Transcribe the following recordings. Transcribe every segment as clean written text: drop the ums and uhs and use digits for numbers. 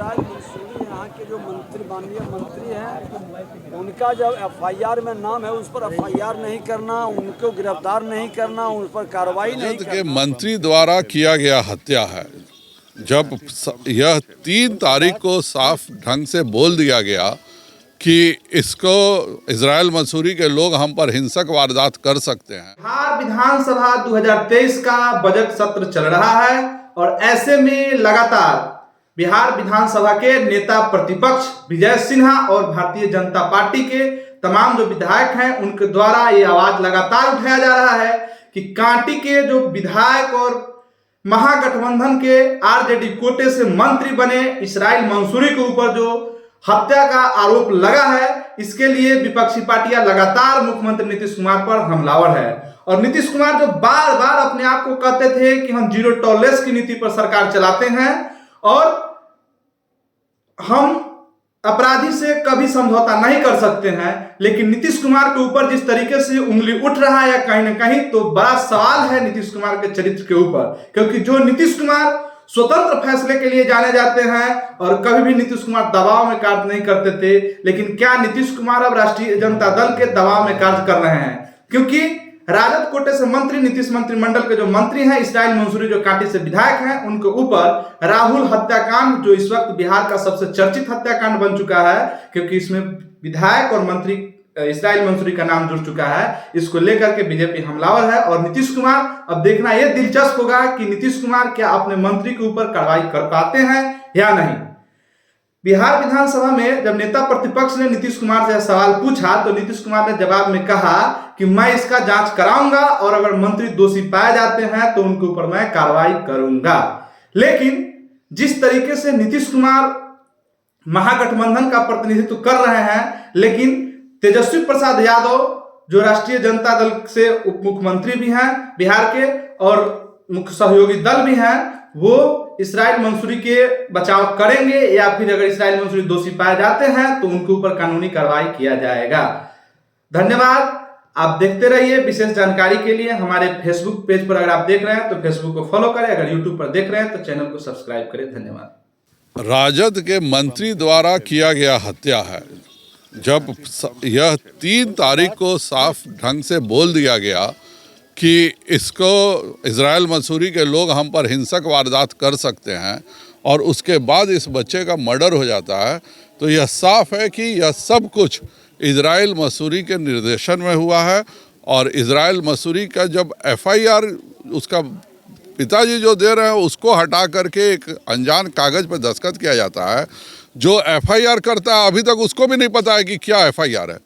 Israel Mansuri यहाँ के जो माननीय मंत्री हैं, उनका जब एफआईआर में नाम है, उस पर एफआईआर नहीं करना, उनको गिरफ्तार नहीं करना, उन पर कार्रवाई नहीं करना। के मंत्री द्वारा किया गया हत्या है। जब यह 3 तारीख को साफ ढंग से बोल दिया गया कि इसको इजराइल मंसूरी के लोग हम पर हिंसक वारदात कर सकते हैं। बिहार विधानसभा 2023 का बजट सत्र चल रहा है और ऐसे में लगातार बिहार विधानसभा के नेता प्रतिपक्ष विजय सिन्हा और भारतीय जनता पार्टी के तमाम जो विधायक हैं, उनके द्वारा ये आवाज लगातार उठाया जा रहा है कि कांटी के जो विधायक और महागठबंधन के आरजेडी कोटे से मंत्री बने इजराइल मंसूरी के ऊपर जो हत्या का आरोप लगा है, इसके लिए विपक्षी पार्टियां लगातार मुख्यमंत्री नीतीश कुमार पर हमलावर है। और नीतीश कुमार जो बार बार अपने आप को कहते थे कि हम जीरो टॉलरेंस की नीति पर सरकार चलाते हैं और हम अपराधी से कभी समझौता नहीं कर सकते हैं, लेकिन नीतीश कुमार के ऊपर जिस तरीके से उंगली उठ रहा है, कहीं ना कहीं तो बड़ा सवाल है नीतीश कुमार के चरित्र के ऊपर। क्योंकि जो नीतीश कुमार स्वतंत्र फैसले के लिए जाने जाते हैं और कभी भी नीतीश कुमार दबाव में कार्य नहीं करते थे, लेकिन क्या नीतीश कुमार अब राष्ट्रीय जनता दल के दबाव में कार्य कर रहे हैं? क्योंकि राजद कोटे से मंत्री नीतीश मंत्रिमंडल के जो मंत्री हैं इजराइल मंसूरी जो कांटी से विधायक हैं, उनके ऊपर राहुल हत्याकांड जो इस वक्त बिहार का सबसे चर्चित हत्याकांड बन चुका है, क्योंकि इसमें विधायक और मंत्री इजराइल मंसूरी का नाम जुड़ चुका है। इसको लेकर के बीजेपी हमलावर है और नीतीश कुमार, अब देखना यह दिलचस्प होगा कि नीतीश कुमार क्या अपने मंत्री के ऊपर कार्रवाई कर पाते हैं या नहीं। बिहार विधानसभा में जब नेता प्रतिपक्ष ने नीतीश कुमार से सवाल पूछा तो नीतीश कुमार ने जवाब में कहा कि मैं इसका जांच कराऊंगा और अगर मंत्री दोषी पाए जाते हैं तो उनके ऊपर मैं कार्रवाई करूंगा। लेकिन जिस तरीके से नीतीश कुमार महागठबंधन का प्रतिनिधित्व कर रहे हैं, लेकिन तेजस्वी प्रसाद यादव जो राष्ट्रीय जनता दल से उप मुख्यमंत्री भी हैं बिहार के और मुख्य सहयोगी दल भी हैं, वो इजराइल मंसूरी के बचाव करेंगे या फिर अगर इजराइल मंसूरी दोषी पाए जाते हैं तो उनके ऊपर कानूनी कार्रवाई किया जाएगा। धन्यवाद। आप देखते रहिए। विशेष जानकारी के लिए हमारे फेसबुक पेज पर अगर आप देख रहे हैं तो फेसबुक को फॉलो करें, अगर यूट्यूब पर देख रहे हैं तो चैनल को सब्सक्राइब करें। धन्यवाद। राजद के मंत्री द्वारा किया गया हत्या है। जब यह 3 तारीख को साफ ढंग से बोल दिया गया कि इसको इजराइल मंसूरी के लोग हम पर हिंसक वारदात कर सकते हैं और उसके बाद इस बच्चे का मर्डर हो जाता है, तो यह साफ है कि यह सब कुछ इजराइल मंसूरी के निर्देशन में हुआ है। और इजराइल मंसूरी का जब एफआईआर उसका पिताजी जो दे रहे हैं उसको हटा करके एक अनजान कागज़ पर दस्तखत किया जाता है। जो एफआईआर करता है अभी तक उसको भी नहीं पता है कि क्या एफआईआर है।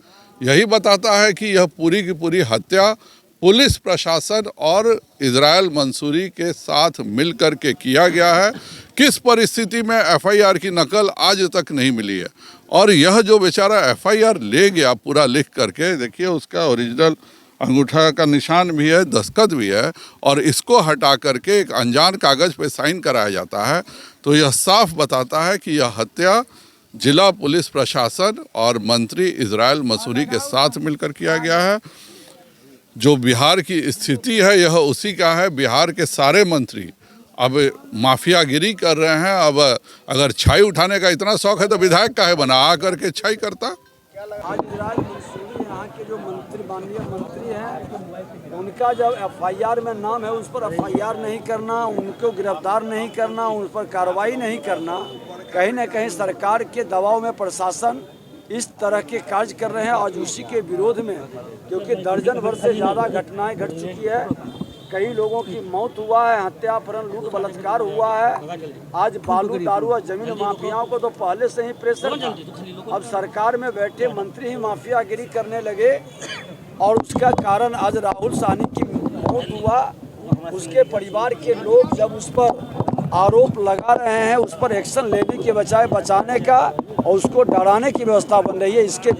यही बताता है कि यह पूरी की पूरी हत्या पुलिस प्रशासन और इजराइल मंसूरी के साथ मिलकर के किया गया है। किस परिस्थिति में एफआईआर की नकल आज तक नहीं मिली है। और यह जो बेचारा एफआईआर ले गया पूरा लिख करके, देखिए उसका ओरिजिनल अंगूठा का निशान भी है, दस्तखत भी है, और इसको हटा करके एक अनजान कागज़ पे साइन कराया जाता है, तो यह साफ बताता है कि यह हत्या जिला पुलिस प्रशासन और मंत्री इजराइल मंसूरी के साथ मिलकर किया गया है। जो बिहार की स्थिति है यह उसी का है। बिहार के सारे मंत्री अब माफियागिरी कर रहे हैं। अब अगर छाई उठाने का इतना शौक है तो विधायक काहे बना आकर के छाई करता। आज इजराइल मंसूरी यहाँ के जो माननीय मंत्री हैं, उनका जब एफआईआर में नाम है, उस पर एफआईआर नहीं करना, उनको गिरफ्तार नहीं करना, उन पर कार्रवाई नहीं करना, कहीं ना कहीं सरकार के दबाव में प्रशासन इस तरह के कार्य कर रहे हैं। आज उसी के विरोध में, क्योंकि दर्जन भर से ज़्यादा घटनाएं घट चुकी है, कई लोगों की मौत हुआ है, हत्या अपहरण लूट बलात्कार हुआ है। आज बालू दारू और जमीन माफियाओं को तो पहले से ही प्रेशर था, अब सरकार में बैठे मंत्री ही माफियागिरी करने लगे और उसका कारण आज राहुल साहनी की मौत हुआ। उसके परिवार के लोग जब उस पर आरोप लगा रहे हैं, उस पर एक्शन लेने के बजाय बचाने का और उसको डराने की व्यवस्था बन रही है। इसके